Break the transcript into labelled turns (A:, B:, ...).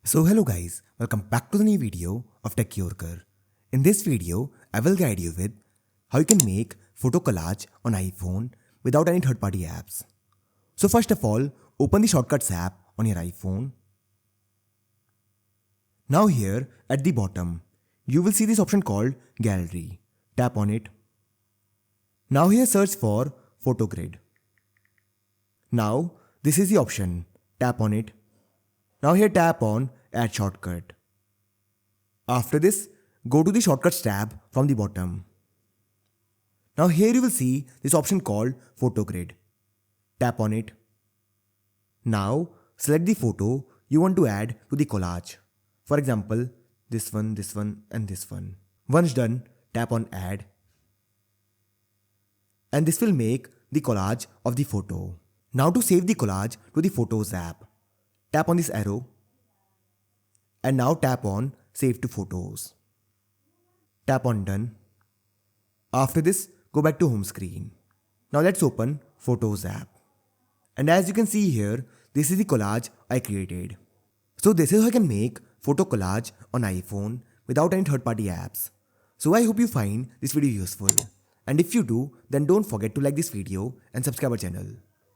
A: So hello guys, welcome back to the new video of Tech Yorker. In this video, I will guide you with how you can make photo collage on iPhone without any third-party apps. So first of all, open the Shortcuts app on your iPhone. Now here at the bottom, you will see this option called Gallery. Tap on it. Now here search for Photo Grid. Now this is the option. Tap on it. Now here tap on Add Shortcut. After this, go to the Shortcuts tab from the bottom. Now here you will see this option called Photo Grid. Tap on it. Now select the photo you want to add to the collage. For example, this one and this one. Once done, tap on Add. And this will make the collage of the photo. Now to save the collage to the Photos app, tap on this arrow and now tap on Save to Photos. Tap on Done. After this, go back to home screen. Now let's open Photos app. And as you can see here, this is the collage I created. So this is how I can make photo collage on iPhone without any third-party apps. So I hope you find this video useful. And if you do, then don't forget to like this video and subscribe our channel.